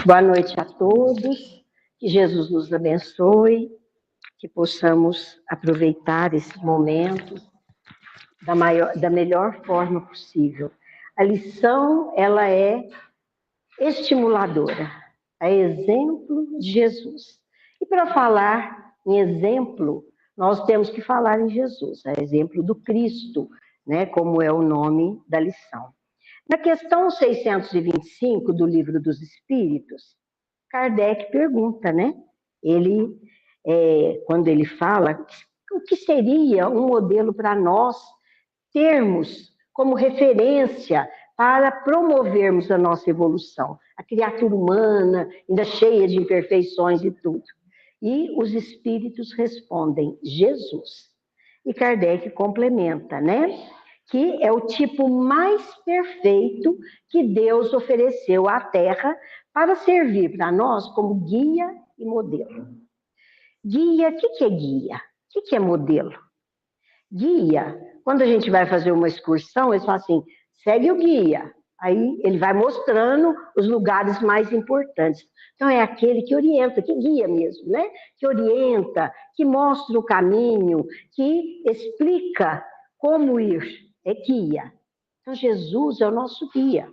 Boa noite a todos, que Jesus nos abençoe, que possamos aproveitar esse momento da melhor forma possível. A lição, ela é estimuladora, é exemplo de Jesus. E para falar em exemplo, nós temos que falar em Jesus, é exemplo do Cristo, né, como é o nome da lição. Na questão 625 do Livro dos Espíritos, Kardec pergunta, né? Quando ele fala, o que seria um modelo para nós termos como referência para promovermos a nossa evolução? A criatura humana, ainda cheia de imperfeições e tudo. E os espíritos respondem, Jesus. E Kardec complementa, né? Que é o tipo mais perfeito que Deus ofereceu à Terra para servir para nós como guia e modelo. Guia, o que é guia? O que é modelo? Guia, quando a gente vai fazer uma excursão, eles falam assim, segue o guia. Aí ele vai mostrando os lugares mais importantes. Então é aquele que orienta, que guia mesmo, né? Que orienta, que mostra o caminho, que explica como ir. É guia. Então, Jesus é o nosso guia.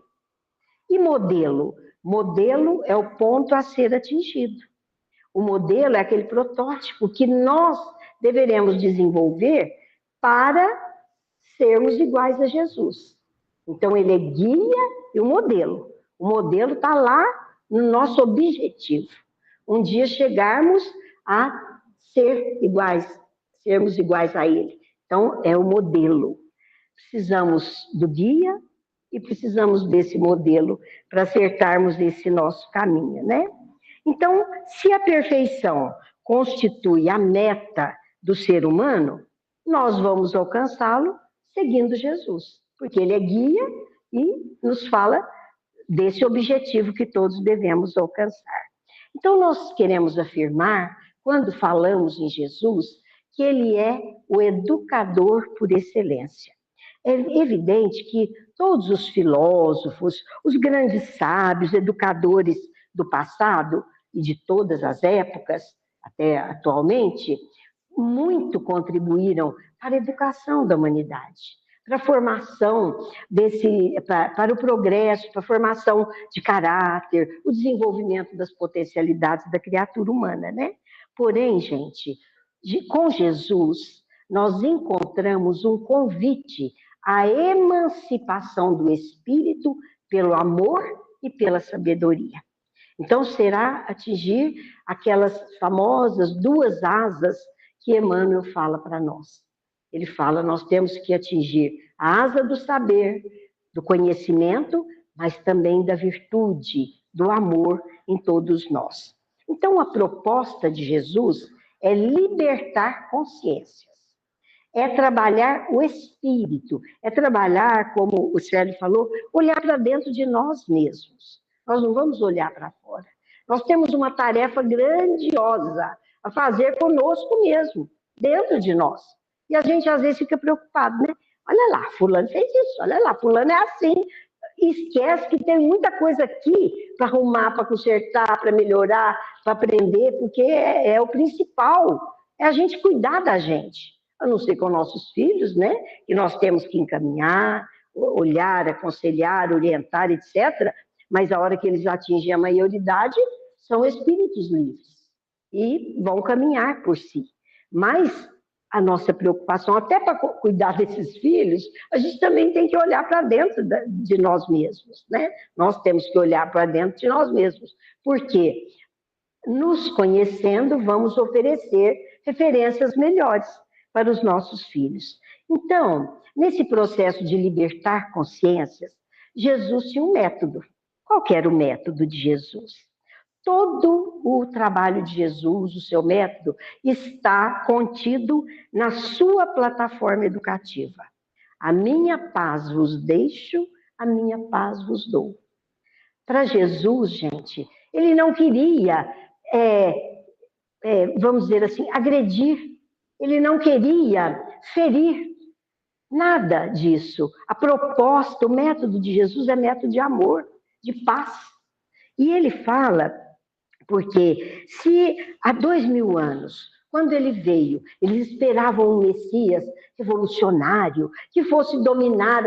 E modelo? Modelo é o ponto a ser atingido. O modelo é aquele protótipo que nós deveremos desenvolver para sermos iguais a Jesus. Então, ele é guia e o modelo. O modelo está lá no nosso objetivo. Um dia chegarmos a sermos iguais a ele. Então, é o modelo. Precisamos do guia e precisamos desse modelo para acertarmos esse nosso caminho, né? Então, se a perfeição constitui a meta do ser humano, nós vamos alcançá-lo seguindo Jesus, porque ele é guia e nos fala desse objetivo que todos devemos alcançar. Então, nós queremos afirmar, quando falamos em Jesus, que ele é o educador por excelência. É evidente que todos os filósofos, os grandes sábios, educadores do passado e de todas as épocas, até atualmente, muito contribuíram para a educação da humanidade, para a formação para o progresso, para a formação de caráter, o desenvolvimento das potencialidades da criatura humana, né? Porém, gente, com Jesus, nós encontramos um convite à emancipação do espírito pelo amor e pela sabedoria. Então, será atingir aquelas famosas duas asas que Emmanuel fala para nós. Ele fala, nós temos que atingir a asa do saber, do conhecimento, mas também da virtude, do amor em todos nós. Então, a proposta de Jesus é libertar consciências. É trabalhar o espírito, é trabalhar, como o Célio falou, olhar para dentro de nós mesmos. Nós não vamos olhar para fora. Nós temos uma tarefa grandiosa a fazer conosco mesmo, dentro de nós. E a gente às vezes fica preocupado, né? Olha lá, fulano fez isso, olha lá, fulano é assim. E esquece que tem muita coisa aqui para arrumar, para consertar, para melhorar, para aprender, porque é o principal, é a gente cuidar da gente. A não ser com nossos filhos, né? Que nós temos que encaminhar, olhar, aconselhar, orientar, etc. Mas a hora que eles atingem a maioridade, são espíritos livres e vão caminhar por si. Mas a nossa preocupação, até para cuidar desses filhos, a gente também tem que olhar para dentro de nós mesmos, né? Nós temos que olhar para dentro de nós mesmos. Por quê? Nos conhecendo, vamos oferecer referências melhores para os nossos filhos. Então, nesse processo de libertar consciências, Jesus tinha um método. Qual que era o método de Jesus? Todo o trabalho de Jesus, o seu método, está contido na sua plataforma educativa. A minha paz vos deixo, a minha paz vos dou. Para Jesus, gente, ele não queria, vamos dizer assim, agredir. Ele não queria ferir. Nada disso. A proposta, o método de Jesus é método de amor, de paz. E ele fala, porque se há 2000 anos, quando ele veio, eles esperavam um Messias revolucionário, que fosse dominar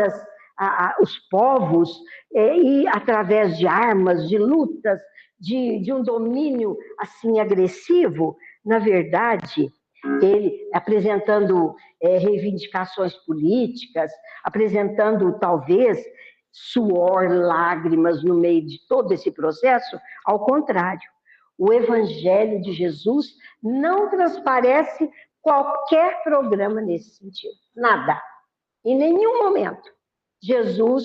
os povos, e através de armas, de lutas, de um domínio assim agressivo, na verdade, ele apresentando reivindicações políticas, apresentando talvez suor, lágrimas no meio de todo esse processo, ao contrário. O Evangelho de Jesus não transparece qualquer programa nesse sentido, nada, em nenhum momento. Jesus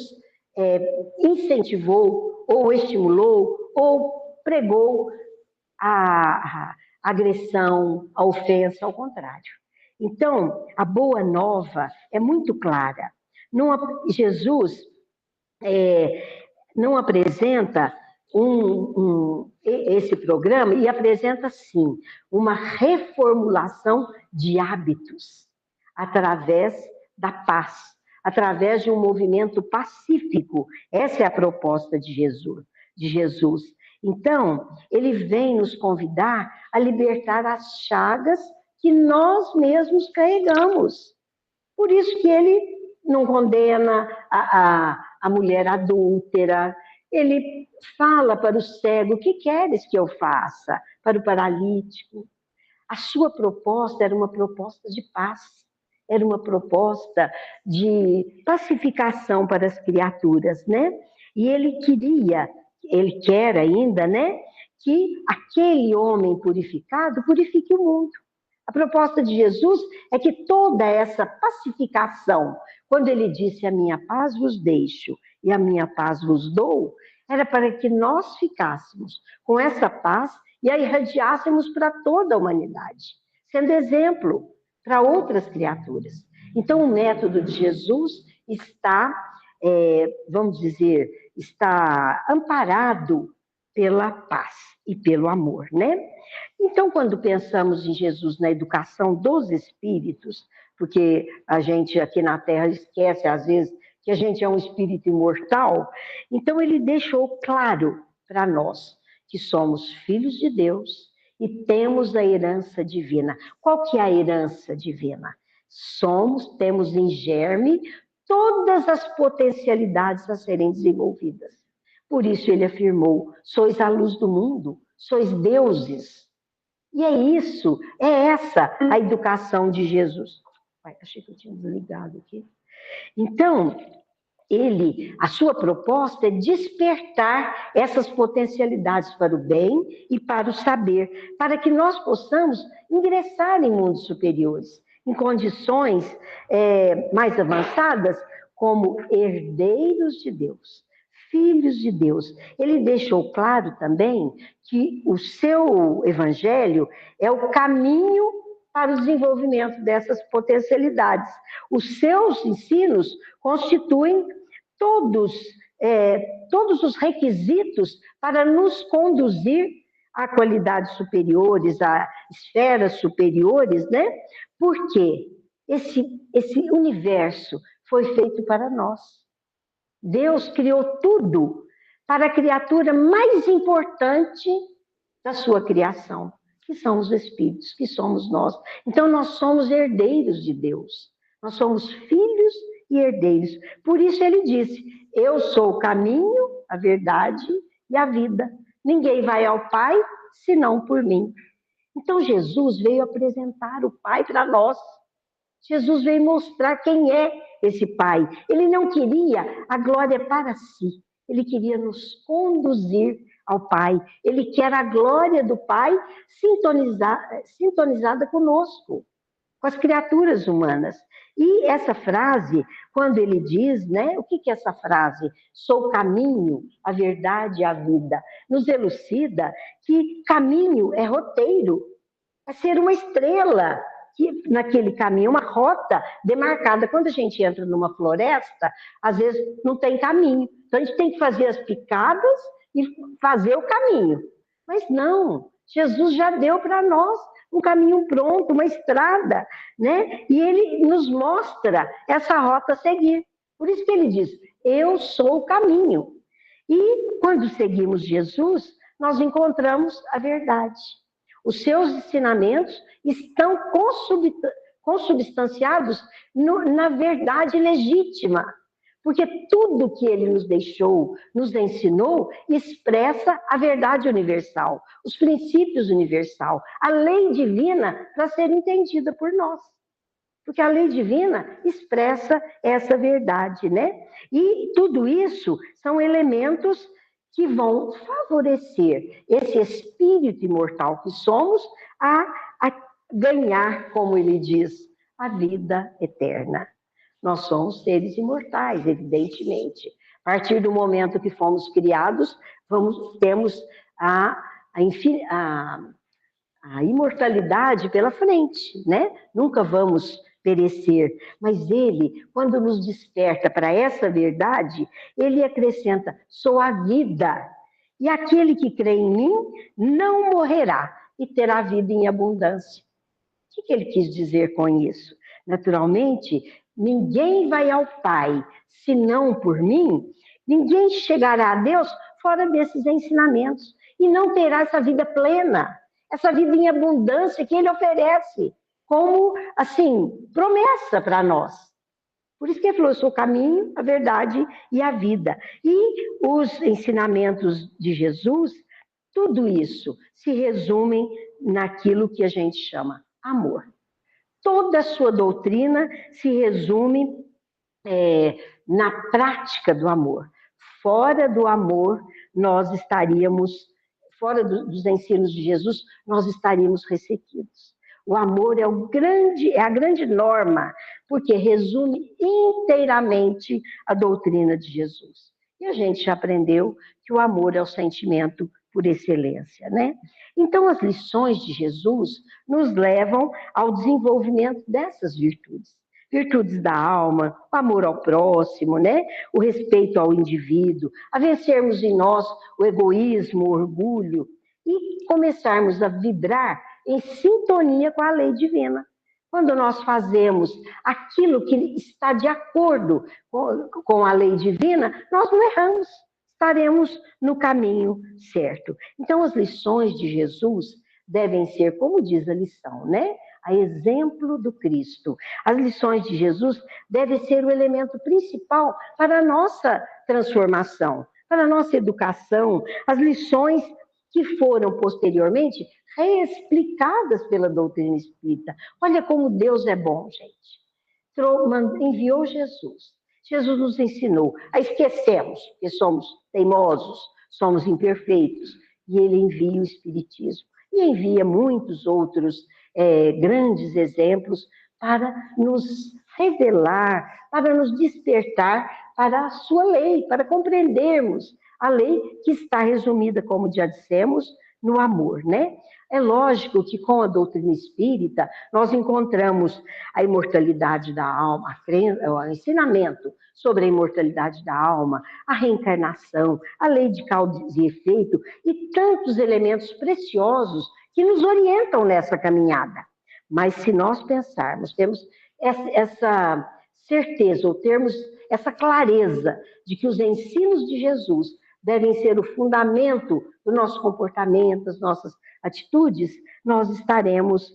incentivou, ou estimulou, ou pregou a agressão, a ofensa, ao contrário. Então, a boa nova é muito clara. Jesus não apresenta esse programa, e apresenta, sim, uma reformulação de hábitos através da paz, através de um movimento pacífico. Essa é a proposta de Jesus. Então, ele vem nos convidar a libertar as chagas que nós mesmos carregamos. Por isso que ele não condena a mulher adúltera, ele fala para o cego: o que queres que eu faça? Para o paralítico. A sua proposta era uma proposta de paz, era uma proposta de pacificação para as criaturas, né? E ele quer ainda, né, que aquele homem purificado purifique o mundo. A proposta de Jesus é que toda essa pacificação, quando ele disse: a minha paz vos deixo e a minha paz vos dou, era para que nós ficássemos com essa paz e a irradiássemos para toda a humanidade, sendo exemplo para outras criaturas. Então, o método de Jesus está, vamos dizer, está amparado pela paz e pelo amor, né? Então, quando pensamos em Jesus na educação dos espíritos, porque a gente aqui na Terra esquece, às vezes, que a gente é um espírito imortal, então ele deixou claro para nós que somos filhos de Deus e temos a herança divina. Qual que é a herança divina? Temos em germe todas as potencialidades a serem desenvolvidas. Por isso ele afirmou: sois a luz do mundo, sois deuses. E é isso, é essa a educação de Jesus. Achei que eu tinha desligado aqui. Então, a sua proposta é despertar essas potencialidades para o bem e para o saber, para que nós possamos ingressar em mundos superiores, em condições mais avançadas, como herdeiros de Deus, filhos de Deus. Ele deixou claro também que o seu evangelho é o caminho para o desenvolvimento dessas potencialidades. Os seus ensinos constituem todos os requisitos para nos conduzir a qualidades superiores, a esferas superiores, né? Porque esse universo foi feito para nós. Deus criou tudo para a criatura mais importante da sua criação, que são os espíritos, que somos nós. Então, nós somos herdeiros de Deus. Nós somos filhos e herdeiros. Por isso ele disse: eu sou o caminho, a verdade e a vida. Ninguém vai ao Pai senão por mim. Então, Jesus veio apresentar o Pai para nós. Jesus veio mostrar quem é esse Pai. Ele não queria a glória para si. Ele queria nos conduzir ao Pai. Ele quer a glória do Pai sintonizada conosco, com as criaturas humanas. E essa frase, quando ele diz, né, o que é essa frase? Sou o caminho, a verdade e a vida. Nos elucida que caminho é roteiro, é ser uma estrela que, naquele caminho, uma rota demarcada. Quando a gente entra numa floresta, às vezes não tem caminho. Então a gente tem que fazer as picadas e fazer o caminho. Mas não, Jesus já deu para nós um caminho pronto, uma estrada, né? E ele nos mostra essa rota a seguir. Por isso que ele diz: eu sou o caminho. E quando seguimos Jesus, nós encontramos a verdade. Os seus ensinamentos estão consubstanciados na verdade legítima, porque tudo que ele nos deixou, nos ensinou, expressa a verdade universal, os princípios universal, a lei divina para ser entendida por nós. Porque a lei divina expressa essa verdade, né? E tudo isso são elementos que vão favorecer esse espírito imortal que somos a ganhar, como ele diz, a vida eterna. Nós somos seres imortais, evidentemente. A partir do momento que fomos criados, temos a imortalidade pela frente, né? Nunca vamos perecer. Mas ele, quando nos desperta para essa verdade, ele acrescenta: sou a vida. E aquele que crê em mim não morrerá e terá vida em abundância. O que ele quis dizer com isso? Naturalmente, ninguém vai ao Pai senão por mim, ninguém chegará a Deus fora desses ensinamentos e não terá essa vida plena, essa vida em abundância que ele oferece como, assim, promessa para nós. Por isso que ele falou: eu sou o caminho, a verdade e a vida. E os ensinamentos de Jesus, tudo isso se resume naquilo que a gente chama amor. Toda a sua doutrina se resume na prática do amor. Fora do amor, nós estaríamos, fora dos ensinos de Jesus, nós estaríamos ressequidos. O amor é a grande norma, porque resume inteiramente a doutrina de Jesus. E a gente já aprendeu que o amor é o sentimento por excelência, né? Então, as lições de Jesus nos levam ao desenvolvimento dessas virtudes. Virtudes da alma, o amor ao próximo, né? O respeito ao indivíduo, a vencermos em nós o egoísmo, o orgulho e começarmos a vibrar em sintonia com a lei divina. Quando nós fazemos aquilo que está de acordo com a lei divina, nós não erramos, estaremos no caminho certo. Então, as lições de Jesus devem ser, como diz a lição, né? A exemplo do Cristo. As lições de Jesus devem ser o elemento principal para a nossa transformação, para a nossa educação. As lições que foram posteriormente reexplicadas pela doutrina espírita. Olha como Deus é bom, gente. Enviou Jesus. Jesus nos ensinou a esquecermos que somos teimosos, somos imperfeitos, e ele envia o Espiritismo. E envia muitos outros grandes exemplos para nos revelar, para nos despertar para a sua lei, para compreendermos a lei que está resumida, como já dissemos, no amor, né? É lógico que com a doutrina espírita nós encontramos a imortalidade da alma, o ensinamento sobre a imortalidade da alma, a reencarnação, a lei de causa e efeito e tantos elementos preciosos que nos orientam nessa caminhada. Mas se nós pensarmos, temos essa certeza, ou termos essa clareza de que os ensinos de Jesus devem ser o fundamento do nosso comportamento, das nossas atitudes, nós estaremos,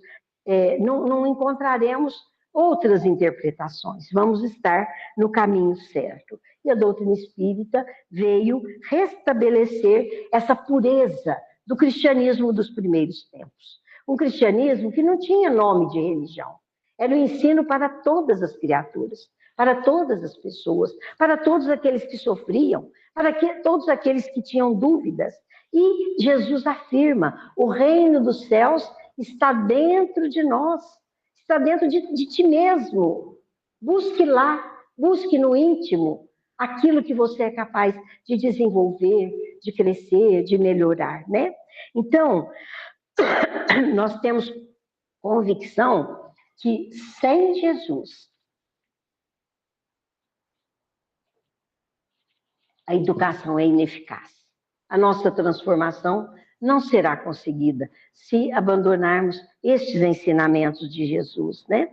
não encontraremos outras interpretações, vamos estar no caminho certo. E a doutrina espírita veio restabelecer essa pureza do cristianismo dos primeiros tempos. Um cristianismo que não tinha nome de religião, era o ensino para todas as criaturas, para todas as pessoas, para todos aqueles que sofriam, para todos aqueles que tinham dúvidas. E Jesus afirma: o reino dos céus está dentro de nós, está dentro de ti mesmo. Busque lá, busque no íntimo aquilo que você é capaz de desenvolver, de crescer, de melhorar, né? Então, nós temos convicção que sem Jesus a educação é ineficaz. A nossa transformação não será conseguida se abandonarmos estes ensinamentos de Jesus, né?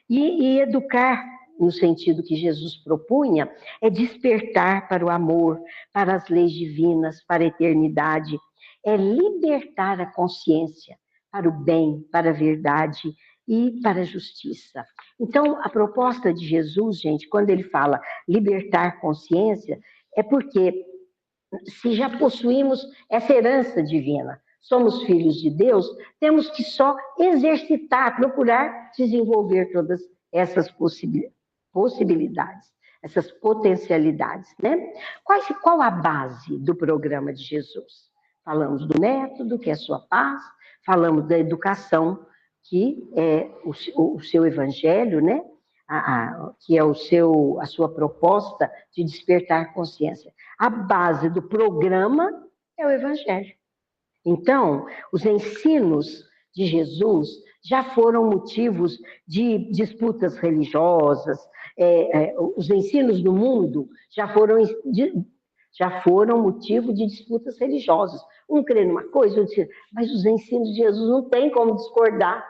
E educar no sentido que Jesus propunha, é despertar para o amor, para as leis divinas, para a eternidade, é libertar a consciência para o bem, para a verdade e para a justiça. Então, a proposta de Jesus, gente, quando ele fala libertar consciência, é porque se já possuímos essa herança divina, somos filhos de Deus, temos que só exercitar, procurar desenvolver todas essas possibilidades, essas potencialidades, né? Qual a base do programa de Jesus? Falamos do método, que é a sua paz, falamos da educação, que é o seu evangelho, né? Que é a sua proposta de despertar consciência. A base do programa é o evangelho. Então, os ensinos de Jesus já foram motivos de disputas religiosas, os ensinos do mundo já foram motivo de disputas religiosas. Um crê numa coisa, outro diz, mas os ensinos de Jesus não tem como discordar,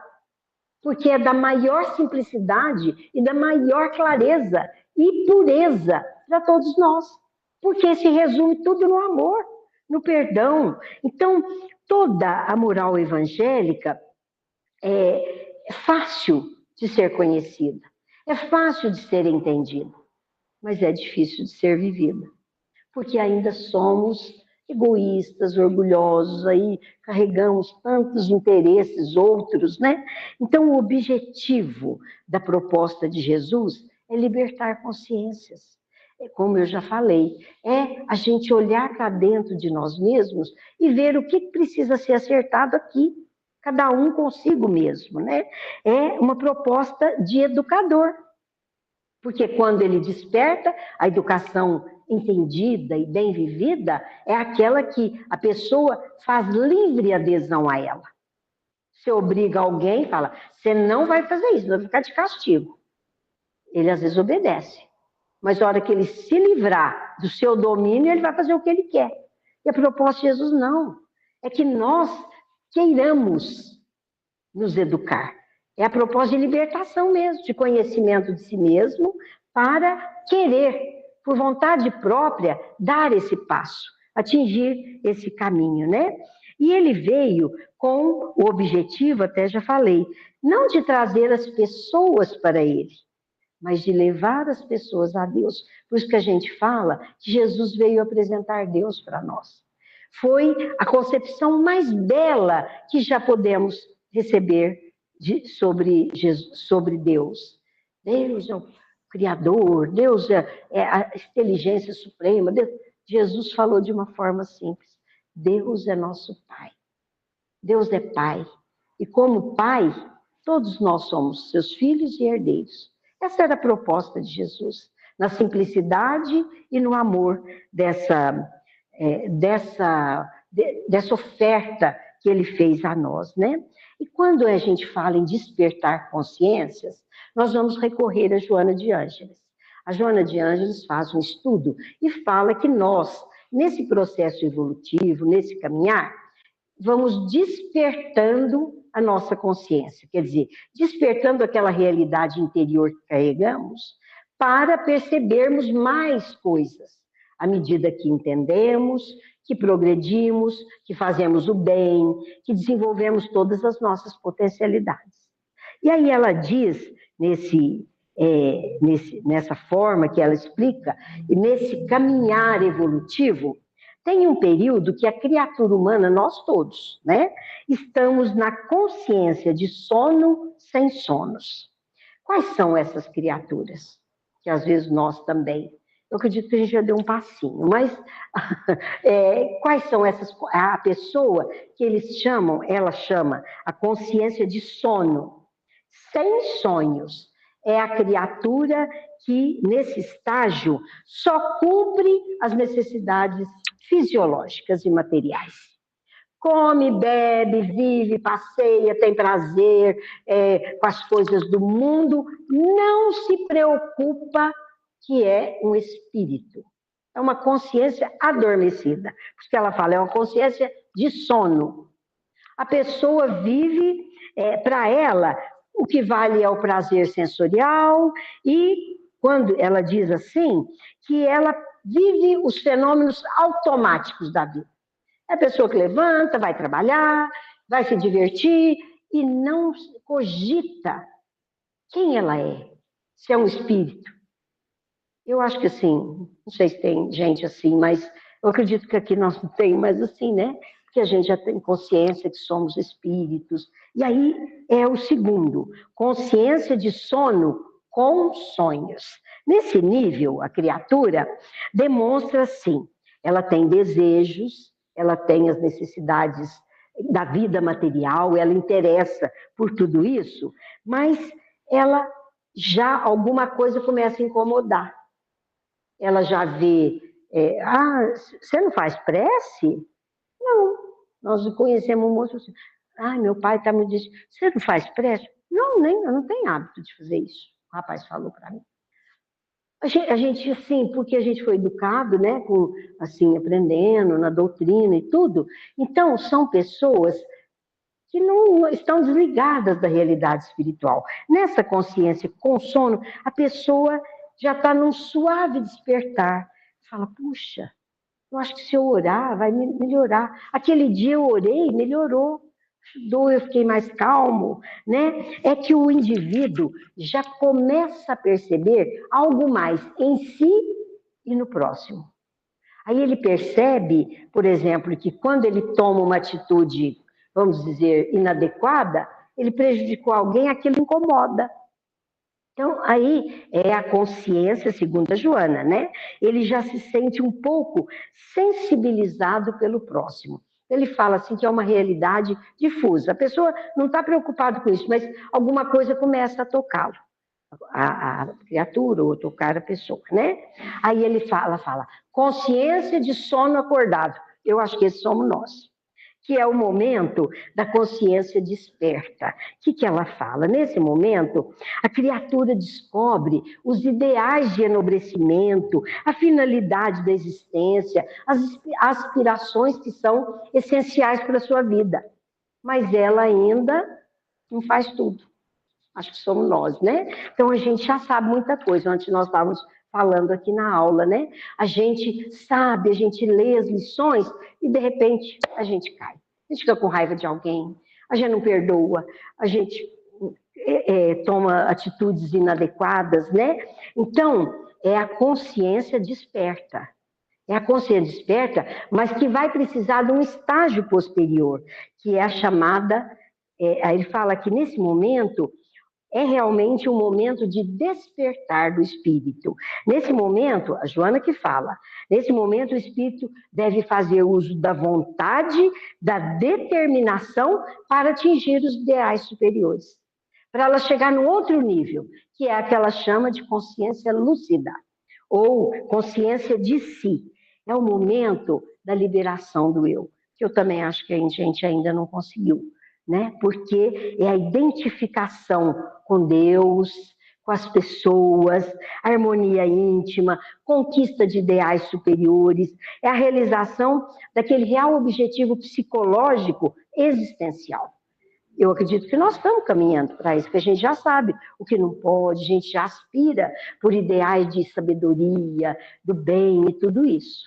porque é da maior simplicidade e da maior clareza e pureza para todos nós, porque se resume tudo no amor, no perdão. Então, toda a moral evangélica é fácil de ser conhecida, é fácil de ser entendida, mas é difícil de ser vivida, porque ainda somos egoístas, orgulhosos, aí carregamos tantos interesses outros, né? Então, o objetivo da proposta de Jesus é libertar consciências. Como eu já falei, é a gente olhar para dentro de nós mesmos e ver o que precisa ser acertado aqui, cada um consigo mesmo, né? É uma proposta de educador, porque quando ele desperta, a educação entendida e bem vivida é aquela que a pessoa faz livre adesão a ela. Você obriga alguém e fala, você não vai fazer isso, vai ficar de castigo. Ele às vezes obedece, mas na hora que ele se livrar do seu domínio, ele vai fazer o que ele quer. E a proposta de Jesus não, é que nós queiramos nos educar. É a proposta de libertação mesmo, de conhecimento de si mesmo, para querer, por vontade própria, dar esse passo, atingir esse caminho, né? E ele veio com o objetivo, até já falei, não de trazer as pessoas para ele, mas de levar as pessoas a Deus. Por isso que a gente fala que Jesus veio apresentar Deus para nós. Foi a concepção mais bela que já podemos receber sobre Deus. Deus é o Criador, Deus é a inteligência suprema. Jesus falou de uma forma simples. Deus é nosso Pai. Deus é Pai. E como Pai, todos nós somos seus filhos e herdeiros. Essa era a proposta de Jesus, na simplicidade e no amor dessa oferta que ele fez a nós, né? E quando a gente fala em despertar consciências, nós vamos recorrer a Joana de Ângeles. A Joana de Ângeles faz um estudo e fala que nós, nesse processo evolutivo, nesse caminhar, vamos despertando a nossa consciência, quer dizer, despertando aquela realidade interior que carregamos para percebermos mais coisas, à medida que entendemos, que progredimos, que fazemos o bem, que desenvolvemos todas as nossas potencialidades. E aí ela diz, nessa forma que ela explica, e nesse caminhar evolutivo, tem um período que a criatura humana, nós todos, né, estamos na consciência de sono sem sonos. Quais são essas criaturas? Que às vezes nós também. Eu acredito que a gente já deu um passinho, mas quais são essas? A pessoa que ela chama a consciência de sono, sem sonhos. É a criatura que, nesse estágio, só cumpre as necessidades fisiológicas e materiais. Come, bebe, vive, passeia, tem prazer com as coisas do mundo, não se preocupa que é um espírito. É uma consciência adormecida. Porque ela fala, é uma consciência de sono. A pessoa vive, para ela, o que vale é o prazer sensorial e quando ela diz assim, que ela vive os fenômenos automáticos da vida. É a pessoa que levanta, vai trabalhar, vai se divertir e não cogita quem ela é, se é um espírito. Eu acho que assim, não sei se tem gente assim, mas eu acredito que aqui nós não tem, mas assim, né? Porque a gente já tem consciência que somos espíritos. E aí é o segundo, consciência de sono com sonhos. Nesse nível, a criatura demonstra, sim, ela tem desejos, ela tem as necessidades da vida material, ela interessa por tudo isso, mas ela já alguma coisa começa a incomodar. Ela já vê, você não faz prece? Não, nós conhecemos um moço assim, meu pai está me dizendo, você não faz prece? Não, nem, eu não tenho hábito de fazer isso. O rapaz falou para mim. A gente, assim, porque a gente foi educado, né, com, assim, aprendendo na doutrina e tudo, então são pessoas que não estão desligadas da realidade espiritual. Nessa consciência com sono, a pessoa já está num suave despertar. Fala, puxa, eu acho que se eu orar, vai melhorar. Aquele dia eu orei, melhorou. Ajudou, eu fiquei mais calmo, né? É que o indivíduo já começa a perceber algo mais em si e no próximo. Aí ele percebe, por exemplo, que quando ele toma uma atitude, vamos dizer, inadequada, ele prejudicou alguém, aquilo incomoda. Então, aí é a consciência, segundo a Joana, né? Ele já se sente um pouco sensibilizado pelo próximo. Ele fala assim que é uma realidade difusa. A pessoa não está preocupada com isso, mas alguma coisa começa a tocá-lo. A criatura ou tocar a pessoa, né? Aí ele fala, consciência de sono acordado. Eu acho que esse somos nós. Que é o momento da consciência desperta. O que ela fala? Nesse momento, a criatura descobre os ideais de enobrecimento, a finalidade da existência, as aspirações que são essenciais para a sua vida. Mas ela ainda não faz tudo. Acho que somos nós, né? Então a gente já sabe muita coisa. Antes nós estávamos falando aqui na aula, né? A gente sabe, a gente lê as lições e de repente a gente cai. A gente fica com raiva de alguém, a gente não perdoa, a gente toma atitudes inadequadas, né? Então é a consciência desperta. É a consciência desperta, mas que vai precisar de um estágio posterior, que é a chamada. Aí ele fala que nesse momento é realmente um momento de despertar do espírito. Nesse momento, a Joana que fala, nesse momento o espírito deve fazer uso da vontade, da determinação para atingir os ideais superiores. Para ela chegar no outro nível, que é a que ela chama de consciência lúcida, ou consciência de si. É o momento da liberação do eu, que eu também acho que a gente ainda não conseguiu. Né? Porque é a identificação com Deus, com as pessoas, a harmonia íntima, conquista de ideais superiores, é a realização daquele real objetivo psicológico existencial. Eu acredito que nós estamos caminhando para isso, porque a gente já sabe o que não pode, a gente já aspira por ideais de sabedoria, do bem e tudo isso.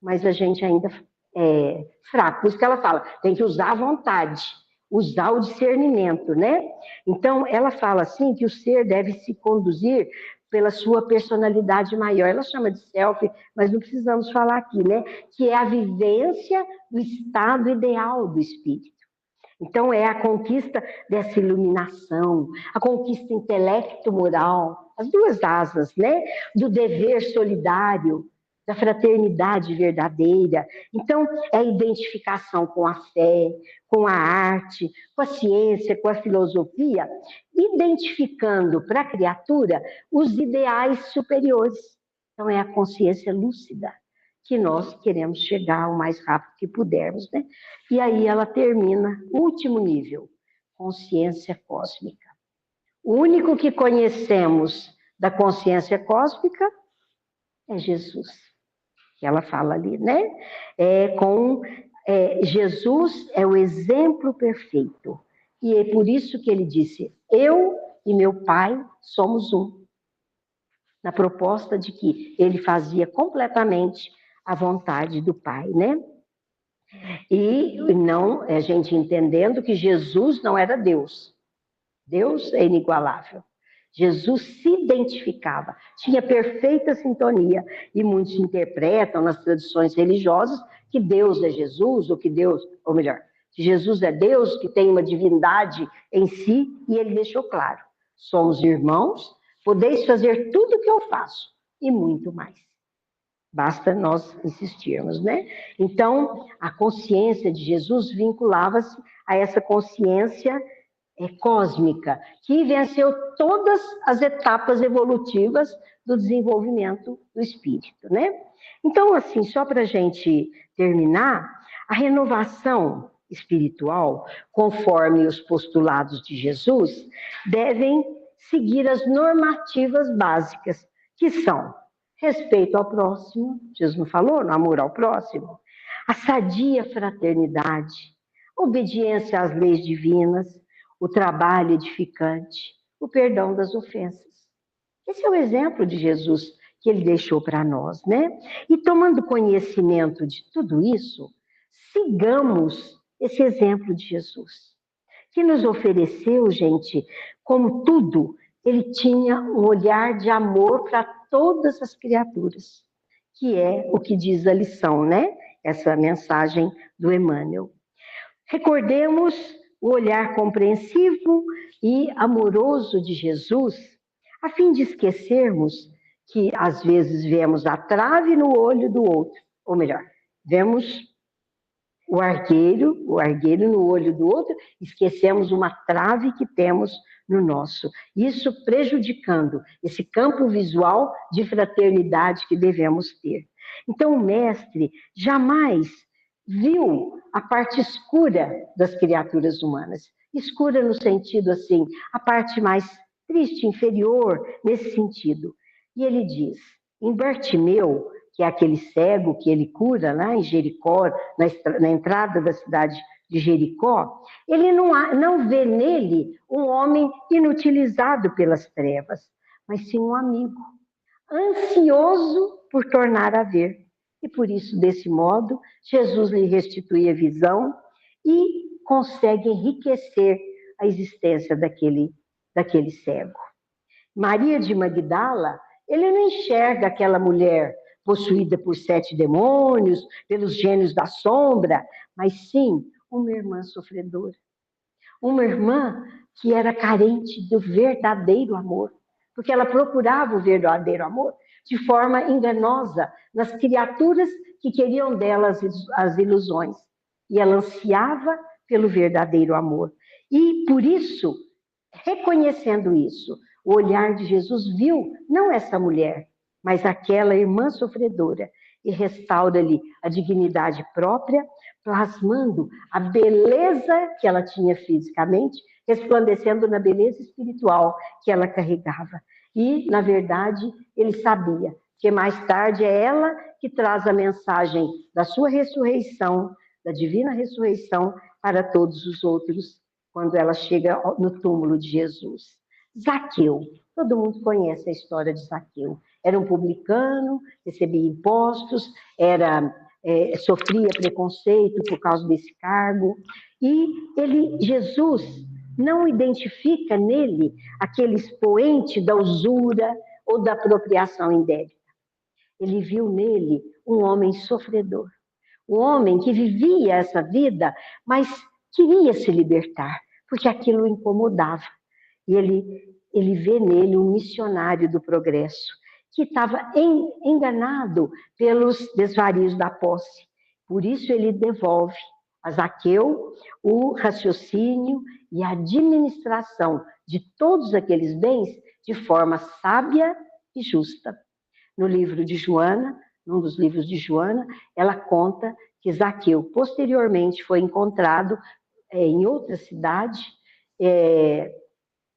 Mas a gente ainda é fraco. Por isso que ela fala, tem que usar a vontade, usar o discernimento, né? Então, ela fala assim que o ser deve se conduzir pela sua personalidade maior. Ela chama de self, mas não precisamos falar aqui, né? Que é a vivência do estado ideal do espírito. Então, é a conquista dessa iluminação, a conquista intelecto-moral, as duas asas, né? Do dever solidário, da fraternidade verdadeira. Então, é a identificação com a fé, com a arte, com a ciência, com a filosofia, identificando para a criatura os ideais superiores. Então, é a consciência lúcida que nós queremos chegar o mais rápido que pudermos, né? E aí ela termina, último nível, consciência cósmica. O único que conhecemos da consciência cósmica é Jesus, que ela fala ali, né? Jesus é o exemplo perfeito. E é por isso que ele disse, eu e meu Pai somos um. na proposta de que ele fazia completamente a vontade do Pai, né? E não, a gente entendendo que Jesus não era Deus. Deus é inigualável. Jesus se identificava, tinha perfeita sintonia, e muitos interpretam nas tradições religiosas que Deus é Jesus, ou que Deus, ou melhor, que Jesus é Deus, que tem uma divindade em si, e ele deixou claro, somos irmãos, podeis fazer tudo o que eu faço, e muito mais. Basta nós insistirmos, né? Então, a consciência de Jesus vinculava-se a essa consciência cósmica, que venceu todas as etapas evolutivas do desenvolvimento do espírito, né? Então, assim, só para a gente terminar, a renovação espiritual, conforme os postulados de Jesus, devem seguir as normativas básicas, que são respeito ao próximo, Jesus não falou, no amor ao próximo, a sadia fraternidade, obediência às leis divinas, o trabalho edificante, o perdão das ofensas. Esse é o exemplo de Jesus que ele deixou para nós, né? E tomando conhecimento de tudo isso, sigamos esse exemplo de Jesus, que nos ofereceu, gente, como tudo, ele tinha um olhar de amor para todas as criaturas, que é o que diz a lição, né? Essa mensagem do Emmanuel. Recordemos o olhar compreensivo e amoroso de Jesus, a fim de esquecermos que às vezes vemos a trave no olho do outro, ou melhor, vemos o argueiro no olho do outro, esquecemos uma trave que temos no nosso. Isso prejudicando esse campo visual de fraternidade que devemos ter. Então, o mestre jamais viu a parte escura das criaturas humanas. Escura no sentido assim, a parte mais triste, inferior, nesse sentido. E ele diz, em Bartimeu, que é aquele cego que ele cura lá em Jericó, na entrada da cidade de Jericó, ele não vê nele um homem inutilizado pelas trevas, mas sim um amigo, ansioso por tornar a ver. E por isso, desse modo, Jesus lhe restitui a visão e consegue enriquecer a existência daquele cego. Maria de Magdala, ele não enxerga aquela mulher possuída por 7 demônios, pelos gênios da sombra, mas sim uma irmã sofredora. Uma irmã que era carente do verdadeiro amor, porque ela procurava o verdadeiro amor de forma enganosa nas criaturas que queriam delas as ilusões. E ela ansiava pelo verdadeiro amor. E por isso, reconhecendo isso, o olhar de Jesus viu não essa mulher, mas aquela irmã sofredora, e restaura-lhe a dignidade própria, plasmando a beleza que ela tinha fisicamente, resplandecendo na beleza espiritual que ela carregava. E, na verdade, ele sabia que mais tarde é ela que traz a mensagem da sua ressurreição, da divina ressurreição, para todos os outros, quando ela chega no túmulo de Jesus. Zaqueu, todo mundo conhece a história de Zaqueu. Era um publicano, recebia impostos, sofria preconceito por causa desse cargo. E Jesus não identifica nele aquele expoente da usura ou da apropriação indébita. Ele viu nele um homem sofredor, um homem que vivia essa vida, mas queria se libertar, porque aquilo o incomodava. E ele vê nele um missionário do progresso, que estava enganado pelos desvarios da posse. Por isso ele devolve a Zaqueu o raciocínio e a administração de todos aqueles bens de forma sábia e justa. No livro de Joana, num dos livros de Joana, ela conta que Zaqueu posteriormente foi encontrado em outra cidade,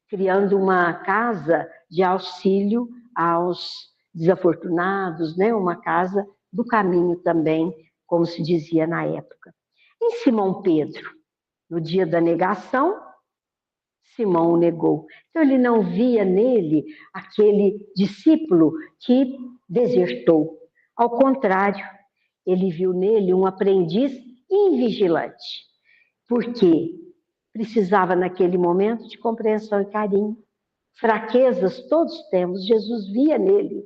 criando uma casa de auxílio aos desafortunados, né? Uma casa do caminho também, como se dizia na época. Em Simão Pedro, no dia da negação, Simão o negou. Então, ele não via nele aquele discípulo que desertou. Ao contrário, ele viu nele um aprendiz invigilante, porque precisava, naquele momento, de compreensão e carinho. Fraquezas todos temos, Jesus via nele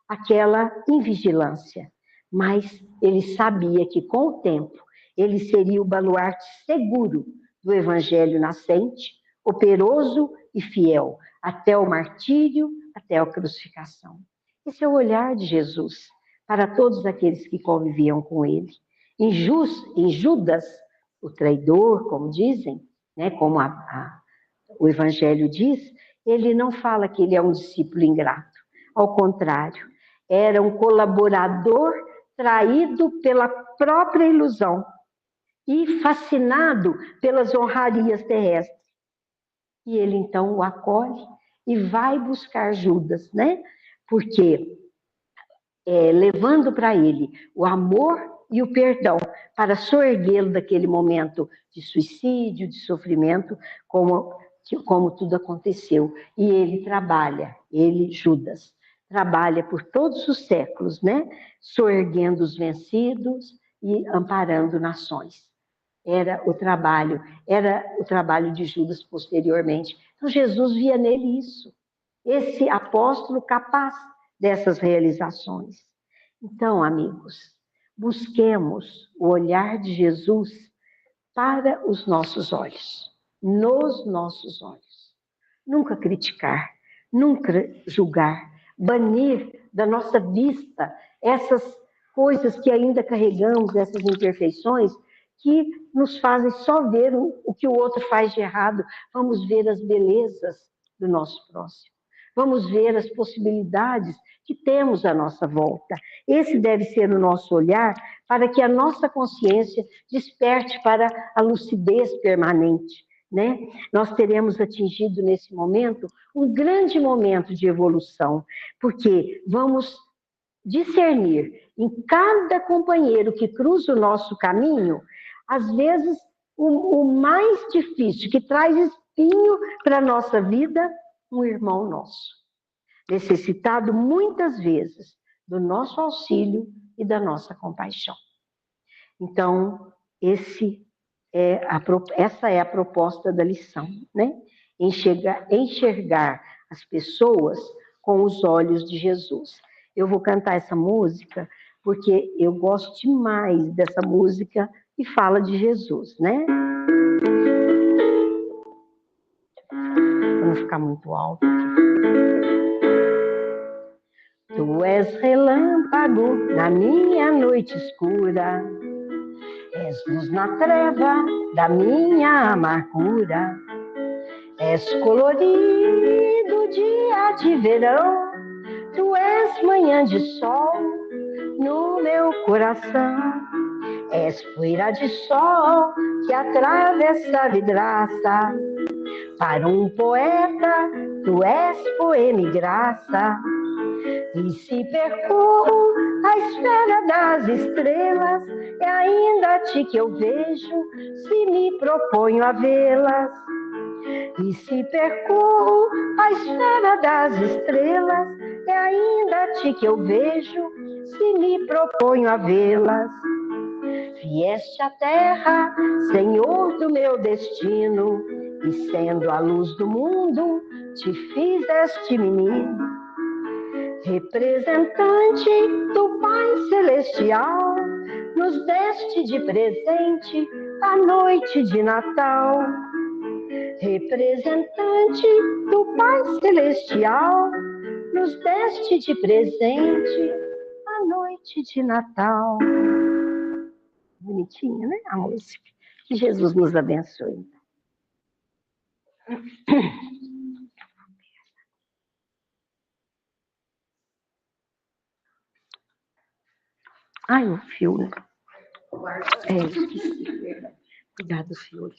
aquela invigilância, mas ele sabia que, com o tempo, ele seria o baluarte seguro do evangelho nascente, operoso e fiel, até o martírio, até a crucificação. Esse é o olhar de Jesus para todos aqueles que conviviam com ele. Em Judas, o traidor, como dizem, né, como o evangelho diz, ele não fala que ele é um discípulo ingrato. Ao contrário, era um colaborador traído pela própria ilusão e fascinado pelas honrarias terrestres. E ele então o acolhe e vai buscar Judas, né? Porque levando para ele o amor e o perdão para soerguê-lo daquele momento de suicídio, de sofrimento, como tudo aconteceu. E ele trabalha, ele, Judas, trabalha por todos os séculos, né? Soerguendo os vencidos e amparando nações. Era o trabalho de Judas posteriormente. Então Jesus via nele isso, esse apóstolo capaz dessas realizações. Então, amigos, busquemos o olhar de Jesus para os nossos olhos, nos nossos olhos. Nunca criticar, nunca julgar, banir da nossa vista essas coisas que ainda carregamos, essas imperfeições, que nos fazem só ver o que o outro faz de errado. Vamos ver as belezas do nosso próximo. Vamos ver as possibilidades que temos à nossa volta. Esse deve ser o nosso olhar para que a nossa consciência desperte para a lucidez permanente, né? Nós teremos atingido nesse momento um grande momento de evolução, porque vamos discernir em cada companheiro que cruza o nosso caminho, às vezes o mais difícil, que traz espinho para a nossa vida, um irmão nosso, necessitado muitas vezes do nosso auxílio e da nossa compaixão. Então, essa é a proposta da lição, né? Enxergar as pessoas com os olhos de Jesus. Eu vou cantar essa música porque eu gosto demais dessa música e fala de Jesus, né? Para não ficar muito alto aqui. Tu és relâmpago na minha noite escura, és luz na treva da minha amargura, és colorido dia de verão, tu és manhã de sol no meu coração, és poeira de sol que atravessa a vidraça, para um poeta tu és poema e graça, e se percorro a esfera das estrelas, é ainda a ti que eu vejo, se me proponho a vê-las. E se percorro a esfera das estrelas, é ainda a ti que eu vejo, se me proponho a vê-las. Vieste à terra, Senhor do meu destino, e sendo a luz do mundo, te fizeste menino. Representante do Pai Celestial, nos deste de presente a noite de Natal. Representante do Pai Celestial, nos deste de presente a noite de Natal. Bonitinha, né, a música? Que Jesus nos abençoe. Ai, o fio, né? Esqueci. Cuidado do fio.